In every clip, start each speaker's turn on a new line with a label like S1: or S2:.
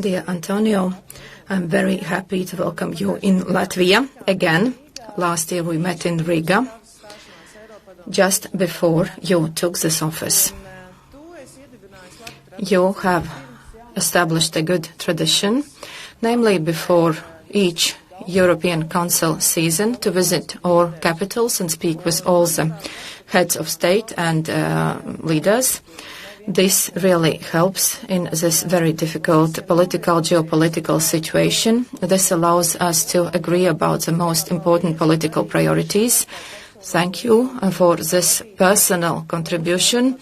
S1: Dear António, I'm very happy to welcome you in Latvia again. Last year we met in Riga, just before you took this office. You have established a good tradition, namely before each European Council season to visit all capitals and speak with all the heads of state and leaders. This really helps in this very difficult geopolitical situation. This allows us to agree about the most important political priorities. Thank you for this personal contribution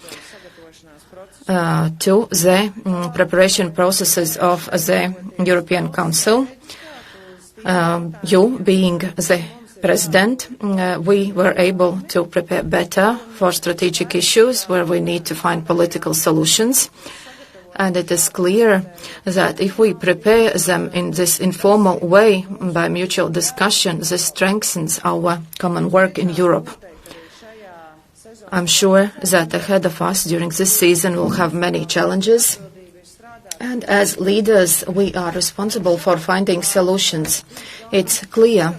S1: to the preparation processes of the European Council. You being the President, we were able to prepare better for strategic issues where we need to find political solutions. And it is clear that if we prepare them in this informal way by mutual discussion, this strengthens our common work in Europe. I'm sure that ahead of us during this season we'll have many challenges. And as leaders, we are responsible for finding solutions. It's clear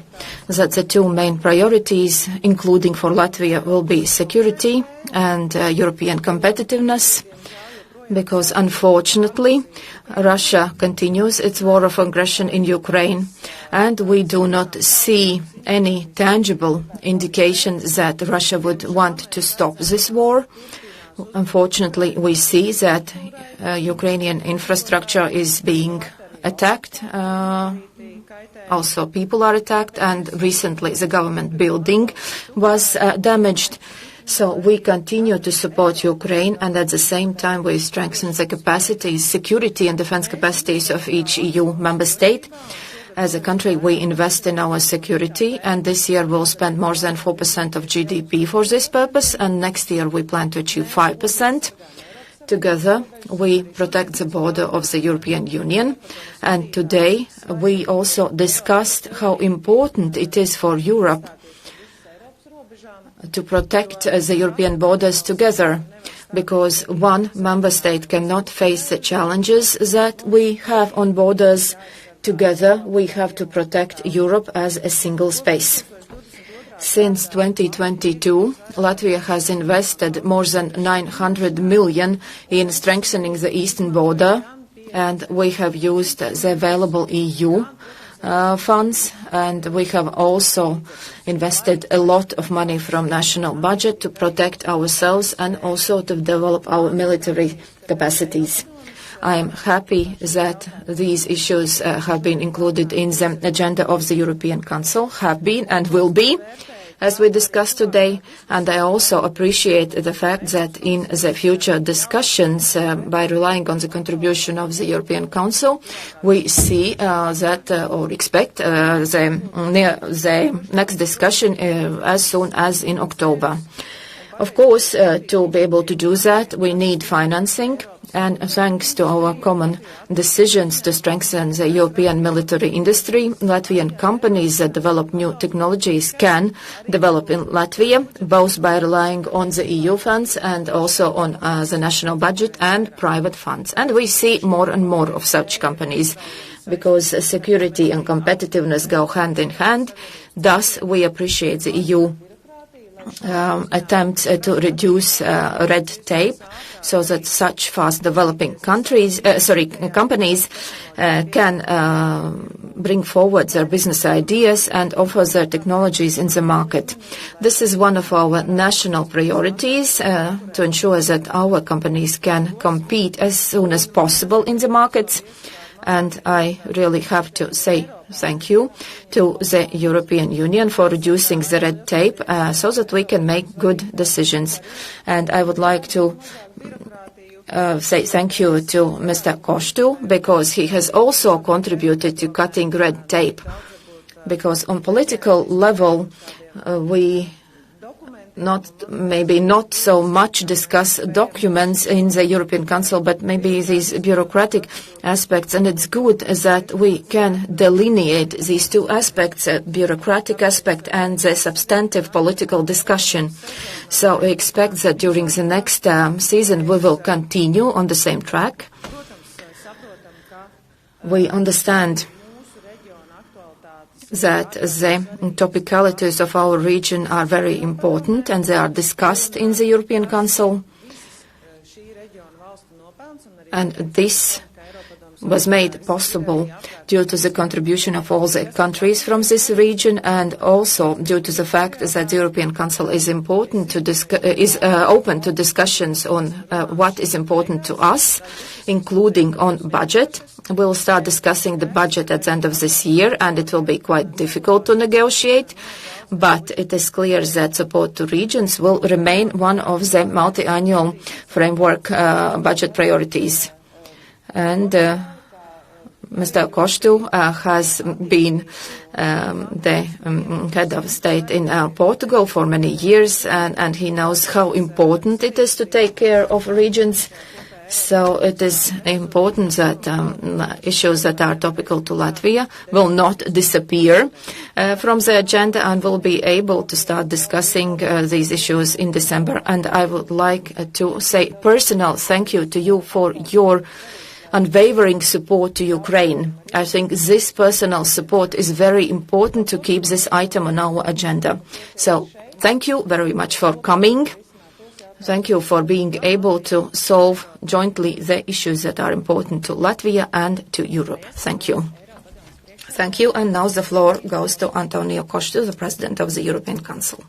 S1: that the two main priorities, including for Latvia, will be security and European competitiveness, because unfortunately, Russia continues its war of aggression in Ukraine, and we do not see any tangible indications that Russia would want to stop this war. Unfortunately, we see that Ukrainian infrastructure is being attacked. Also, people are attacked, and recently the government building was damaged. So we continue to support Ukraine, and at the same time we strengthen the capacities, security and defense capacities of each EU member state. As a country, we invest in our security, and this year we'll spend more than 4% of GDP for this purpose, and next year we plan to achieve 5%. Together, we protect the border of the European Union, and today we also discussed how important it is for Europe to protect the European borders together, because one member state cannot face the challenges that we have on borders. Together, we have to protect Europe as a single space. Since 2022, Latvia has invested more than 900 million in strengthening the eastern border, and we have used the available EU funds, and we have also invested a lot of money from national budget to protect ourselves and also to develop our military capacities. I am happy that these issues have been included in the agenda of the European Council, have been and will be, as we discussed today. And I also appreciate the fact that in the future discussions, by relying on the contribution of the European Council, we see or expect the next discussion as soon as in October. Of course, to be able to do that, we need financing. And thanks to our common decisions to strengthen the European military industry, Latvian companies that develop new technologies can develop in Latvia, both by relying on the EU funds and also on the national budget and private funds. And we see more and more of such companies, because security and competitiveness go hand in hand. Thus, we appreciate the EU attempts to reduce red tape, so that such fast-developing companies can bring forward their business ideas and offer their technologies in the market. This is one of our national priorities, to ensure that our companies can compete as soon as possible in the markets. And I really have to say thank you to the European Union for reducing the red tape so that we can make good decisions. And I would like to say thank you to Mr. Costa, because he has also contributed to cutting red tape. Because on political level, we maybe not so much discuss documents in the European Council, but maybe these bureaucratic aspects. And it's good that we can delineate these two aspects, bureaucratic aspect and the substantive political discussion. So we expect that during the next season we will continue on the same track. We understand that the topicalities of our region are very important and they are discussed in the European Council. And this was made possible due to the contribution of all the countries from this region, and also due to the fact that the European Council is open to discussions on what is important to us, including on budget. We'll start discussing the budget at the end of this year, and it will be quite difficult to negotiate. But it is clear that support to regions will remain one of the multi-annual framework budget priorities. And Mr. Costa has been the head of state in Portugal for many years, and he knows how important it is to take care of regions. So it is important that issues that are topical to Latvia will not disappear from the agenda, and will be able to start discussing these issues in December. And I would like to say personal thank you to you for your unwavering support to Ukraine. I think this personal support is very important to keep this item on our agenda. So thank you very much for coming. Thank you for being able to solve jointly the issues that are important to Latvia and to Europe. Thank you. Thank you. And now the floor goes to António Costa, the President of the European Council.